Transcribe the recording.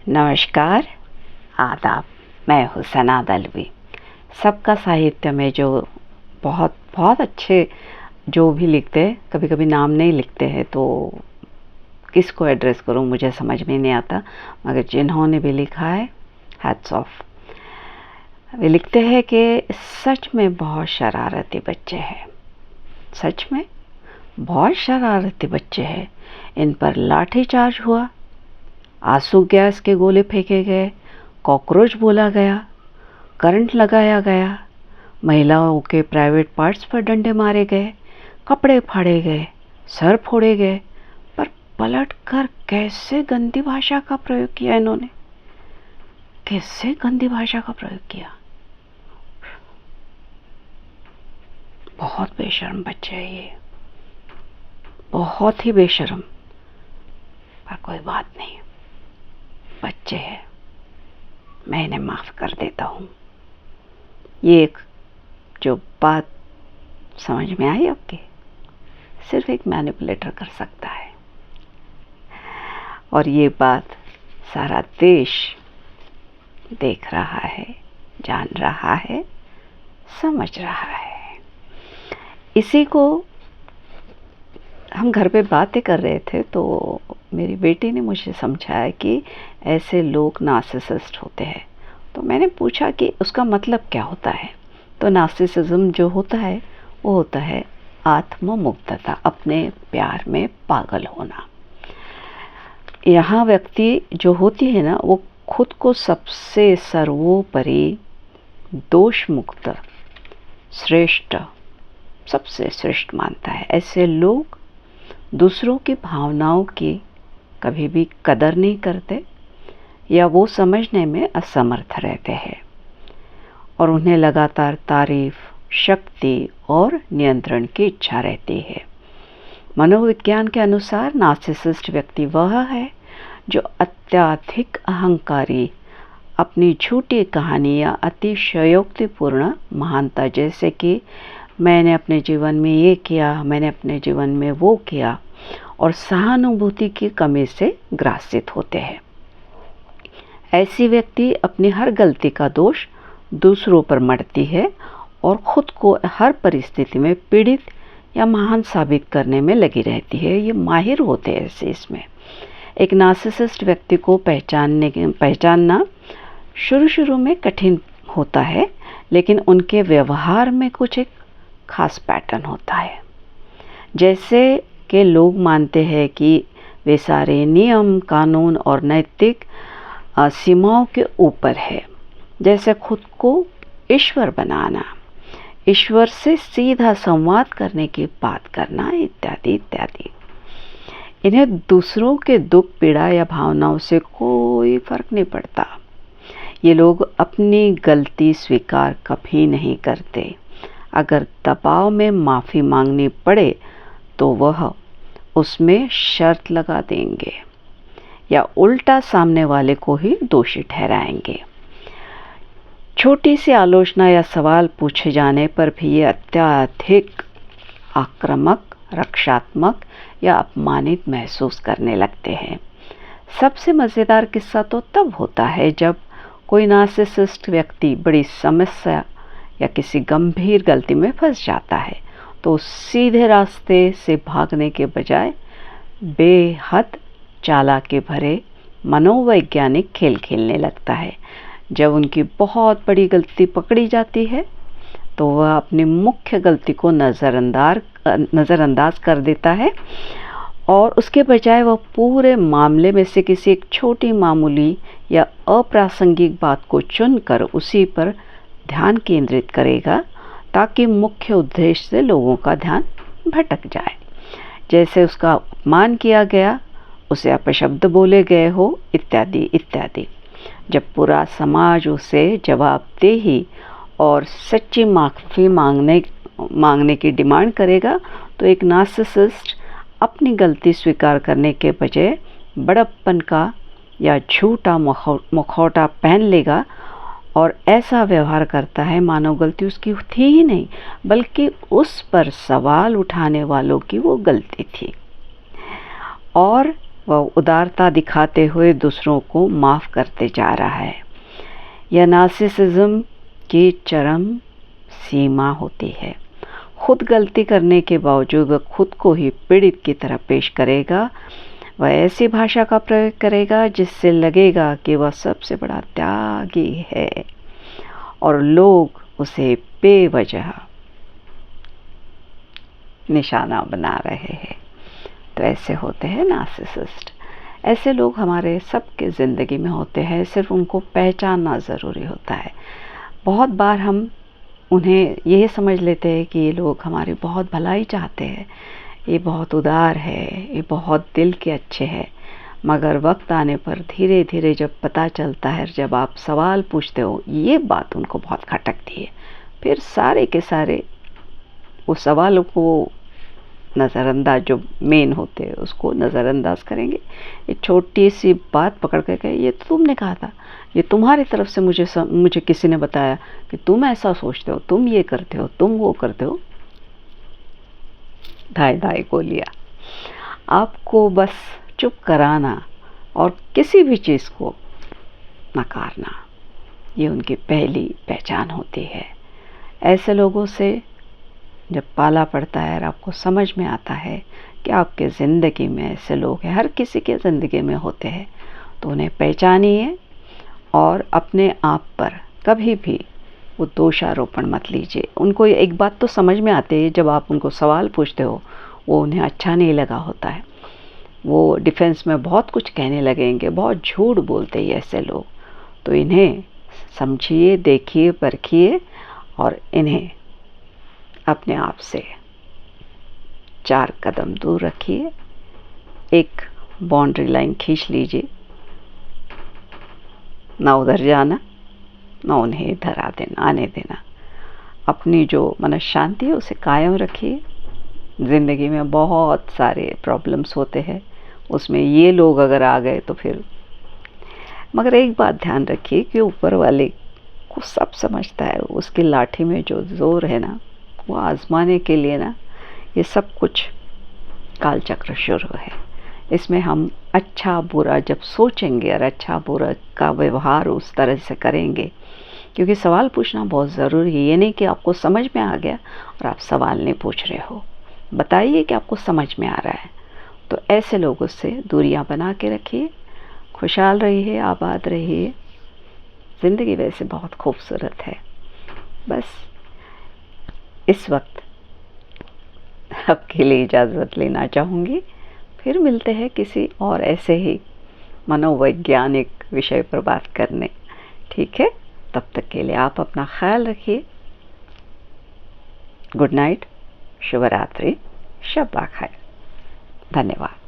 नमस्कार, आदाब। मैं हूँ सना दलवी। सबका साहित्य में जो बहुत बहुत अच्छे जो भी लिखते हैं, कभी कभी नाम नहीं लिखते हैं तो किसको एड्रेस करूँ मुझे समझ में नहीं आता, मगर जिन्होंने भी लिखा है हैट्स ऑफ। वे लिखते हैं कि सच में बहुत शरारती बच्चे हैं, सच में बहुत शरारती बच्चे हैं। इन पर लाठीचार्ज हुआ, आंसू गैस के गोले फेंके गए, कॉकरोच बोला गया, करंट लगाया गया, महिलाओं के प्राइवेट पार्ट्स पर डंडे मारे गए, कपड़े फाड़े गए, सर फोड़े गए। पर पलटकर कैसे गंदी भाषा का प्रयोग किया इन्होंने, कैसे गंदी भाषा का प्रयोग किया। बहुत बेशर्म बच्चे हैं ये, बहुत ही बेशर्म। पर कोई बात नहीं, बच्चे हैं, मैं इन्हें माफ कर देता हूँ। ये एक जो बात समझ में आई आपके, सिर्फ एक मैनिपुलेटर कर सकता है, और ये बात सारा देश देख रहा है, जान रहा है, समझ रहा है। इसी को हम घर पे बातें कर रहे थे तो मेरी बेटी ने मुझे समझाया कि ऐसे लोग नार्सिसिस्ट होते हैं। तो मैंने पूछा कि उसका मतलब क्या होता है। तो नार्सिसिज्म जो होता है वो होता है आत्ममुग्धता, अपने प्यार में पागल होना। यहाँ व्यक्ति जो होती है ना, वो खुद को सबसे सर्वोपरि, दोष मुक्त, श्रेष्ठ, सबसे श्रेष्ठ मानता है। ऐसे लोग दूसरों की भावनाओं की कभी भी कदर नहीं करते या वो समझने में असमर्थ रहते हैं, और उन्हें लगातार तारीफ, शक्ति और नियंत्रण की इच्छा रहती है। मनोविज्ञान के अनुसार नार्सिसिस्ट व्यक्ति वह है जो अत्यधिक अहंकारी, अपनी झूठी कहानी या अतिशयोक्तिपूर्ण महानता, जैसे कि मैंने अपने जीवन में ये किया, मैंने अपने जीवन में वो किया, और सहानुभूति की कमी से ग्रासित होते हैं। ऐसी व्यक्ति अपनी हर गलती का दोष दूसरों पर मढ़ती है और खुद को हर परिस्थिति में पीड़ित या महान साबित करने में लगी रहती है। ये माहिर होते हैं ऐसे इसमें। एक नार्सिसिस्ट व्यक्ति को पहचानना शुरू में कठिन होता है, लेकिन उनके व्यवहार में कुछ एक खास पैटर्न होता है। जैसे कि लोग मानते हैं कि वे सारे नियम, कानून और नैतिक सीमाओं के ऊपर है, जैसे खुद को ईश्वर बनाना, ईश्वर से सीधा संवाद करने की बात करना, इत्यादि इत्यादि। इन्हें दूसरों के दुख, पीड़ा या भावनाओं से कोई फर्क नहीं पड़ता। ये लोग अपनी गलती स्वीकार कभी नहीं करते। अगर दबाव में माफ़ी मांगनी पड़े तो वह उसमें शर्त लगा देंगे या उल्टा सामने वाले को ही दोषी ठहराएंगे। छोटी सी आलोचना या सवाल पूछे जाने पर भी ये अत्यधिक आक्रामक, रक्षात्मक या अपमानित महसूस करने लगते हैं। सबसे मज़ेदार किस्सा तो तब होता है जब कोई नार्सिसिस्ट व्यक्ति बड़ी समस्या या किसी गंभीर गलती में फंस जाता है, तो सीधे रास्ते से भागने के बजाय बेहद चालाकी भरे मनोवैज्ञानिक खेल खेलने लगता है। जब उनकी बहुत बड़ी गलती पकड़ी जाती है तो वह अपनी मुख्य गलती को नज़रअंदाज कर देता है, और उसके बजाय वह पूरे मामले में से किसी एक छोटी, मामूली या अप्रासंगिक बात को चुनकर उसी पर ध्यान केंद्रित करेगा, ताकि मुख्य उद्देश्य से लोगों का ध्यान भटक जाए। जैसे उसका अपमान किया गया, उसे अपशब्द बोले गए हो, इत्यादि इत्यादि। जब पूरा समाज उसे जवाबदेही और सच्ची माफ़ी मांगने की डिमांड करेगा, तो एक नार्सिसिस्ट अपनी गलती स्वीकार करने के बजाय बड़प्पन का या झूठा मुखौटा पहन लेगा और ऐसा व्यवहार करता है मानो गलती उसकी थी ही नहीं, बल्कि उस पर सवाल उठाने वालों की वो गलती थी। और वह उदारता दिखाते हुए दूसरों को माफ़ करते जा रहा है। यह नार्सिसिज्म की चरम सीमा होती है। खुद गलती करने के बावजूद वह खुद को ही पीड़ित की तरह पेश करेगा। वह ऐसी भाषा का प्रयोग करेगा जिससे लगेगा कि वह सबसे बड़ा त्यागी है और लोग उसे बेवजह निशाना बना रहे हैं। तो ऐसे होते हैं नार्सिसिस्ट। ऐसे लोग हमारे सबके ज़िंदगी में होते हैं, सिर्फ उनको पहचानना ज़रूरी होता है। बहुत बार हम उन्हें यही समझ लेते हैं कि ये लोग हमारी बहुत भलाई चाहते हैं, ये बहुत उदार है, ये बहुत दिल के अच्छे हैं। मगर वक्त आने पर धीरे धीरे जब पता चलता है, जब आप सवाल पूछते हो, ये बात उनको बहुत खटकती है। फिर सारे के सारे उस सवालों को नज़रअंदाज, जो मेन होते हैं उसको नज़रअंदाज करेंगे। एक छोटी सी बात पकड़ के कहे, ये तो तुमने कहा था, ये तुम्हारी तरफ से मुझे किसी ने बताया कि तुम ऐसा सोचते हो, तुम ये करते हो, तुम वो करते हो। धाई धाई गोलियां। आपको बस चुप कराना और किसी भी चीज़ को नकारना, ये उनकी पहली पहचान होती है। ऐसे लोगों से जब पाला पड़ता है और आपको समझ में आता है कि आपके ज़िंदगी में ऐसे लोग हैं, हर किसी के ज़िंदगी में होते हैं, तो उन्हें पहचानिए और अपने आप पर कभी भी वो दोषारोपण मत लीजिए। उनको एक बात तो समझ में आती है, जब आप उनको सवाल पूछते हो वो उन्हें अच्छा नहीं लगा होता है, वो डिफेंस में बहुत कुछ कहने लगेंगे, बहुत झूठ बोलते हैं ऐसे लोग। तो इन्हें समझिए, देखिए, परखिए और इन्हें अपने आप से 4 कदम दूर रखिए। एक बाउंड्री लाइन खींच लीजिए, ना उधर जाना, ना उन्हें इधर आने देना। अपनी जो मन शांति है उसे कायम रखिए। ज़िंदगी में बहुत सारे प्रॉब्लम्स होते हैं, उसमें ये लोग अगर आ गए तो फिर, मगर एक बात ध्यान रखिए कि ऊपर वाले को सब समझता है। उसकी लाठी में जो जोर है ना, वो आजमाने के लिए ना, ये सब कुछ कालचक्र शुरू है। इसमें हम अच्छा बुरा जब सोचेंगे और अच्छा बुरा का व्यवहार उस तरह से करेंगे, क्योंकि सवाल पूछना बहुत ज़रूरी है। ये नहीं कि आपको समझ में आ गया और आप सवाल नहीं पूछ रहे हो। बताइए कि आपको समझ में आ रहा है। तो ऐसे लोगों से दूरियां बना के रखिए। खुशहाल रहिए, आबाद रहिए। ज़िंदगी वैसे बहुत खूबसूरत है। बस इस वक्त आपके लिए इजाज़त लेना चाहूँगी। फिर मिलते हैं किसी और ऐसे ही मनोवैज्ञानिक विषय पर बात करने। ठीक है, तब तक के लिए आप अपना ख्याल रखिए। गुड नाइट, शुभ रात्रि, शब बख़ैर। धन्यवाद।